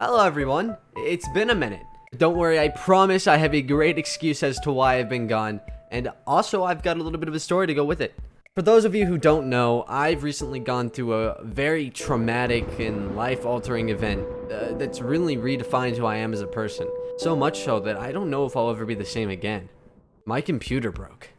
Hello everyone, it's been a minute. Don't worry, I promise I have a great excuse as to why I've been gone, and also I've got a little bit of a story to go with it. For those of you who don't know, I've recently gone through a very traumatic and life-altering event that's really redefined who I am as a person. So much so that I don't know if I'll ever be the same again. My computer broke.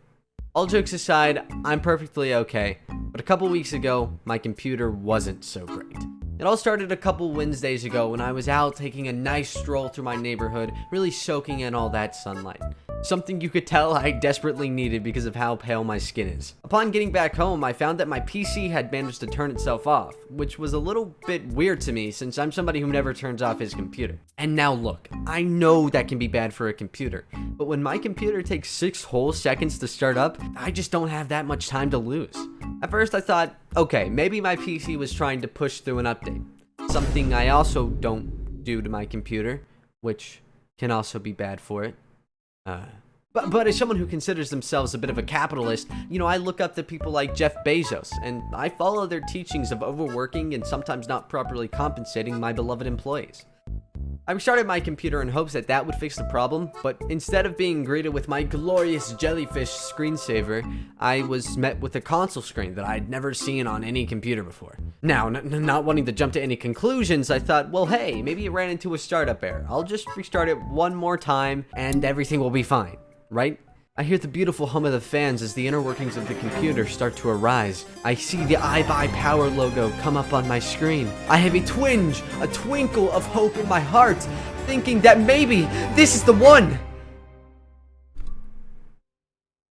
All jokes aside, I'm perfectly okay, but a couple weeks ago, my computer wasn't so great. It all started a couple Wednesdays ago when I was out taking a nice stroll through my neighborhood, really soaking in all that sunlight. Something you could tell I desperately needed because of how pale my skin is. Upon getting back home, I found that my PC had managed to turn itself off, which was a little bit weird to me since I'm somebody who never turns off his computer. And now look, I know that can be bad for a computer, but when my computer takes 6 whole seconds to start up, I just don't have that much time to lose. At first I thought, okay, maybe my PC was trying to push through an update. Something I also don't do to my computer, which can also be bad for it. But as someone who considers themselves a bit of a capitalist, you know, I look up to people like Jeff Bezos, and I follow their teachings of overworking and sometimes not properly compensating my beloved employees. I restarted my computer in hopes that that would fix the problem, but instead of being greeted with my glorious jellyfish screensaver, I was met with a console screen that I'd never seen on any computer before. Now, not wanting to jump to any conclusions, I thought, well, hey, maybe it ran into a startup error. I'll just restart it one more time and everything will be fine, right? I hear the beautiful hum of the fans as the inner workings of the computer start to arise. I see the iBuyPower logo come up on my screen. I have a twinkle of hope in my heart, thinking that maybe this is the one.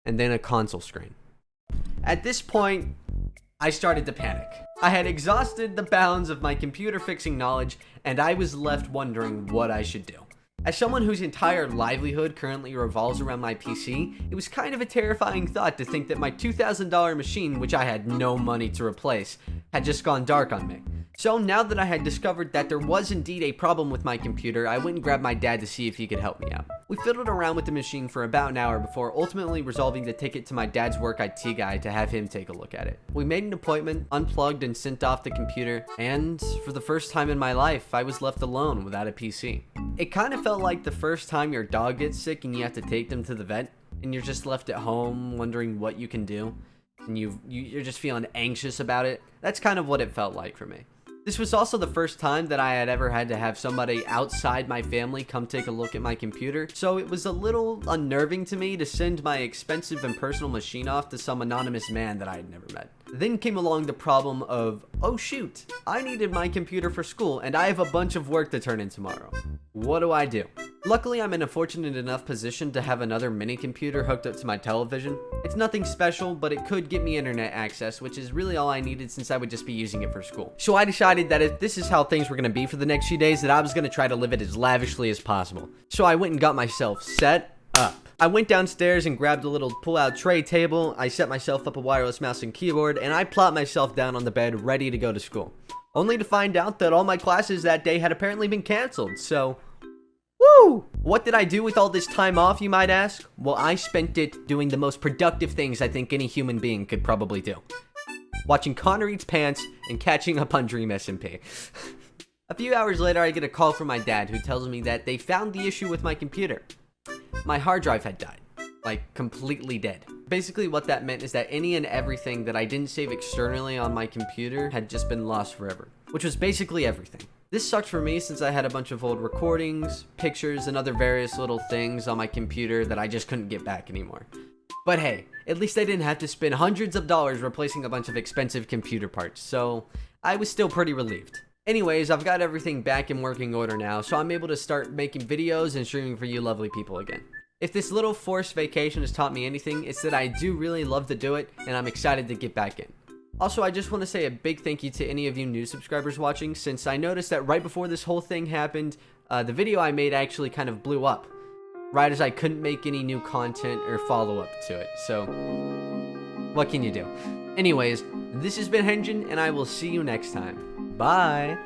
And then a console screen. At this point, I started to panic. I had exhausted the bounds of my computer fixing knowledge, and I was left wondering what I should do. As someone whose entire livelihood currently revolves around my PC, it was kind of a terrifying thought to think that my $2,000 machine, which I had no money to replace, had just gone dark on me. So now that I had discovered that there was indeed a problem with my computer, I went and grabbed my dad to see if he could help me out. We fiddled around with the machine for about an hour before ultimately resolving to take it to my dad's work IT guy to have him take a look at it. We made an appointment, unplugged and sent off the computer, and for the first time in my life, I was left alone without a PC. It kind of felt like the first time your dog gets sick and you have to take them to the vet, and you're just left at home wondering what you can do, and you're just feeling anxious about it. That's kind of what it felt like for me. This was also the first time that I had ever had to have somebody outside my family come take a look at my computer, so it was a little unnerving to me to send my expensive and personal machine off to some anonymous man that I had never met. Then came along the problem of, oh shoot, I needed my computer for school and I have a bunch of work to turn in tomorrow. What do I do? Luckily, I'm in a fortunate enough position to have another mini computer hooked up to my television. It's nothing special, but it could get me internet access, which is really all I needed since I would just be using it for school. So I decided that if this is how things were going to be for the next few days, that I was going to try to live it as lavishly as possible. So I went and got myself set up. I went downstairs and grabbed a little pull-out tray table. I set myself up a wireless mouse and keyboard, and I plopped myself down on the bed ready to go to school. Only to find out that all my classes that day had apparently been canceled, so woo! What did I do with all this time off, you might ask? Well, I spent it doing the most productive things I think any human being could probably do. Watching ConnorEatsPants and catching up on DreamSMP. A few hours later, I get a call from my dad who tells me that they found the issue with my computer. My hard drive had died. Like, completely dead. Basically, what that meant is that any and everything that I didn't save externally on my computer had just been lost forever. Which was basically everything. This sucked for me since I had a bunch of old recordings, pictures, and other various little things on my computer that I just couldn't get back anymore. But hey, at least I didn't have to spend hundreds of dollars replacing a bunch of expensive computer parts, so I was still pretty relieved. Anyways, I've got everything back in working order now, so I'm able to start making videos and streaming for you lovely people again. If this little forced vacation has taught me anything, it's that I do really love to do it, and I'm excited to get back in. Also, I just want to say a big thank you to any of you new subscribers watching, since I noticed that right before this whole thing happened, the video I made actually kind of blew up, right as I couldn't make any new content or follow-up to it, so what can you do? Anyways, this has been Hengin, and I will see you next time. Bye!